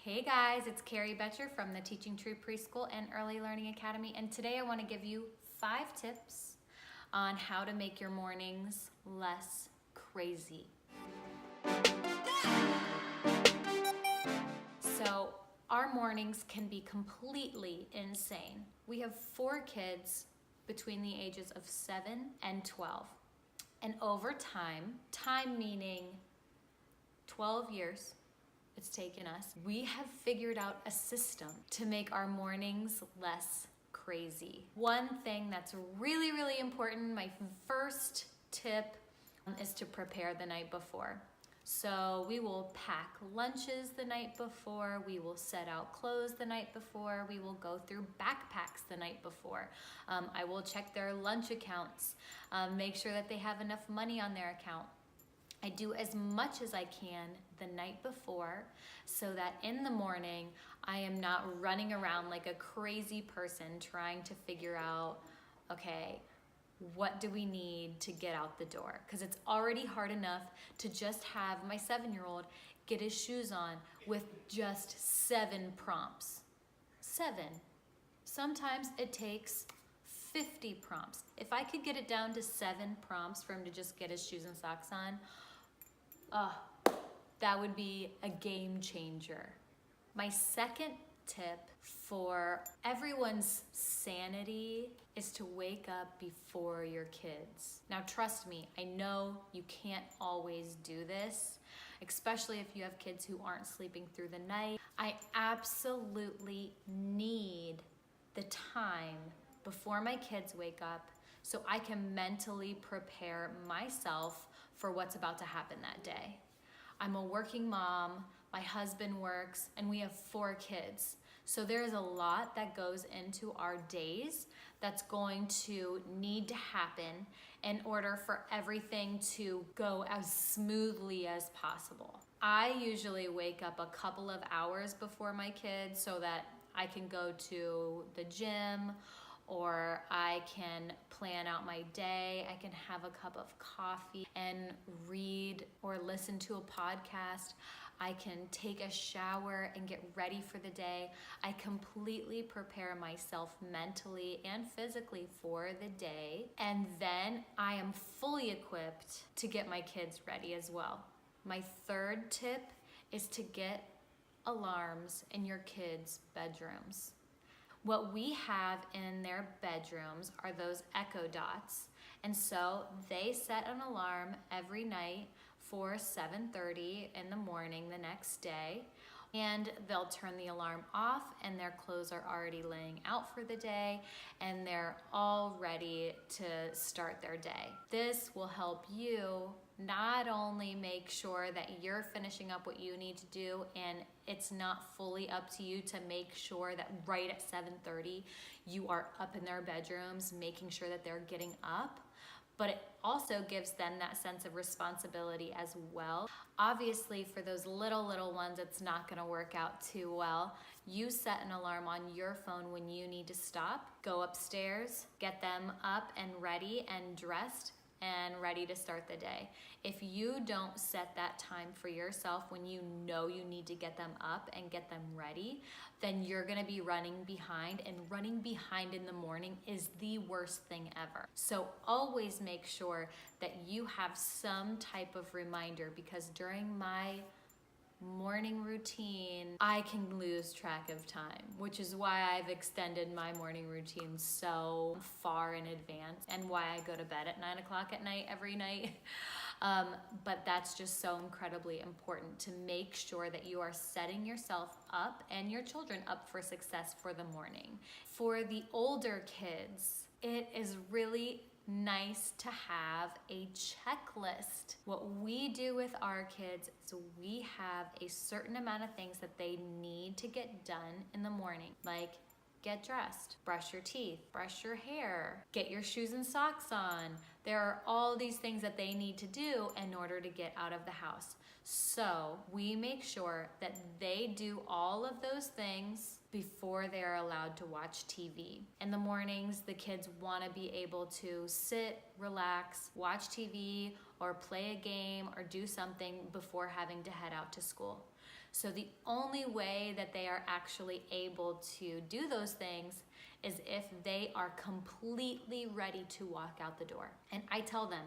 Hey guys, it's Carrie Betcher from the Teaching True Preschool and Early Learning Academy, and today I want to give you 5 tips on how to make your mornings less crazy. So our mornings can be completely insane. We have 4 kids between the ages of 7 and 12. And over time meaning 12 years, it's taken us, we have figured out a system to make our mornings less crazy. One thing that's really, really important, my first tip, is to prepare the night before. So we will pack lunches the night before, we will set out clothes the night before, we will go through backpacks the night before. I will check their lunch accounts, make sure that they have enough money on their account. I do as much as I can the night before so that in the morning I am not running around like a crazy person trying to figure out, okay, what do we need to get out the door? Because it's already hard enough to just have my 7-year-old get his shoes on with just 7 prompts. 7. Sometimes it takes 50 prompts. If I could get it down to 7 prompts for him to just get his shoes and socks on, that would be a game changer. My second tip for everyone's sanity is to wake up before your kids. Now trust me, I know you can't always do this, especially if you have kids who aren't sleeping through the night. I absolutely need the time before my kids wake up so I can mentally prepare myself for what's about to happen that day. I'm a working mom, my husband works, and we have 4 kids. So there's a lot that goes into our days that's going to need to happen in order for everything to go as smoothly as possible. I usually wake up a couple of hours before my kids so that I can go to the gym, or I can plan out my day, I can have a cup of coffee and read or listen to a podcast. I can take a shower and get ready for the day. I completely prepare myself mentally and physically for the day, and then I am fully equipped to get my kids ready as well. My third tip is to get alarms in your kids' bedrooms. What we have in their bedrooms are those echo dots. And so they set an alarm every night for 7:30 in the morning the next day. And they'll turn the alarm off and their clothes are already laying out for the day and they're all ready to start their day. This will help you not only make sure that you're finishing up what you need to do, and it's not fully up to you to make sure that right at 7:30 you are up in their bedrooms making sure that they're getting up, but it also gives them that sense of responsibility as well. Obviously, for those little ones, it's not gonna work out too well. You set an alarm on your phone when you need to stop, go upstairs, get them up and ready and dressed and ready to start the day. If you don't set that time for yourself when you know you need to get them up and get them ready, then you're gonna be running behind, and running behind in the morning is the worst thing ever. So always make sure that you have some type of reminder, because during my morning routine, I can lose track of time, which is why I've extended my morning routine so far in advance and why I go to bed at 9 o'clock at night every night. But that's just so incredibly important to make sure that you are setting yourself up and your children up for success for the morning. For the older kids, it is really nice to have a checklist. What we do with our kids is we have a certain amount of things that they need to get done in the morning, like get dressed, brush your teeth, brush your hair, get your shoes and socks on. There are all these things that they need to do in order to get out of the house. So we make sure that they do all of those things before they are allowed to watch TV. In the mornings, the kids want to be able to sit, relax, watch TV, or play a game, or do something before having to head out to school. So the only way that they are actually able to do those things is if they are completely ready to walk out the door. And I tell them,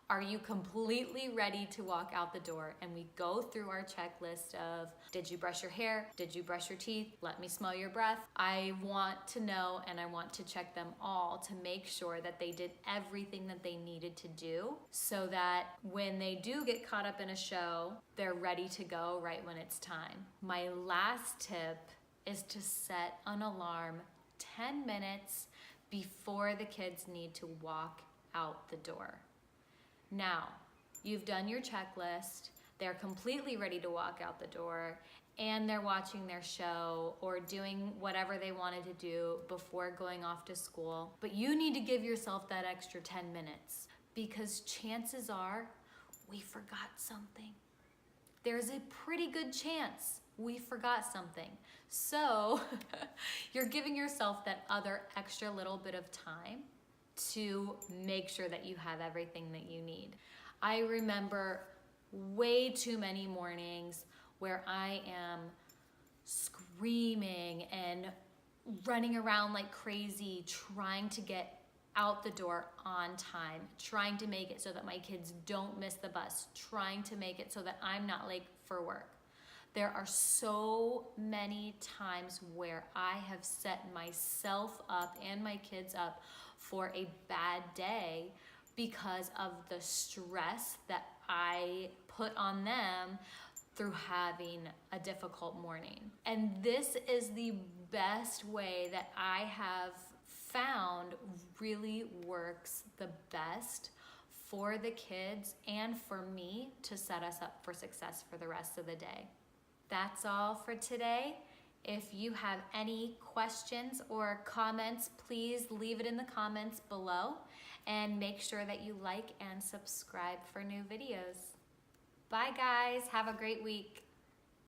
are you completely ready to walk out the door? And we go through our checklist of, did you brush your hair? Did you brush your teeth? Let me smell your breath. I want to know, and I want to check them all to make sure that they did everything that they needed to do so that when they do get caught up in a show, they're ready to go right when it's time. My last tip is to set an alarm 10 minutes before the kids need to walk out the door. Now, you've done your checklist, they're completely ready to walk out the door, and they're watching their show or doing whatever they wanted to do before going off to school. But you need to give yourself that extra 10 minutes because chances are we forgot something. There's a pretty good chance we forgot something. So you're giving yourself that other extra little bit of time to make sure that you have everything that you need. I remember way too many mornings where I am screaming and running around like crazy, trying to get out the door on time, trying to make it so that my kids don't miss the bus, trying to make it so that I'm not late for work. There are so many times where I have set myself up and my kids up for a bad day because of the stress that I put on them through having a difficult morning. And this is the best way that I have found really works the best for the kids and for me to set us up for success for the rest of the day. That's all for today. If you have any questions or comments, please leave it in the comments below and make sure that you like and subscribe for new videos. Bye guys, have a great week.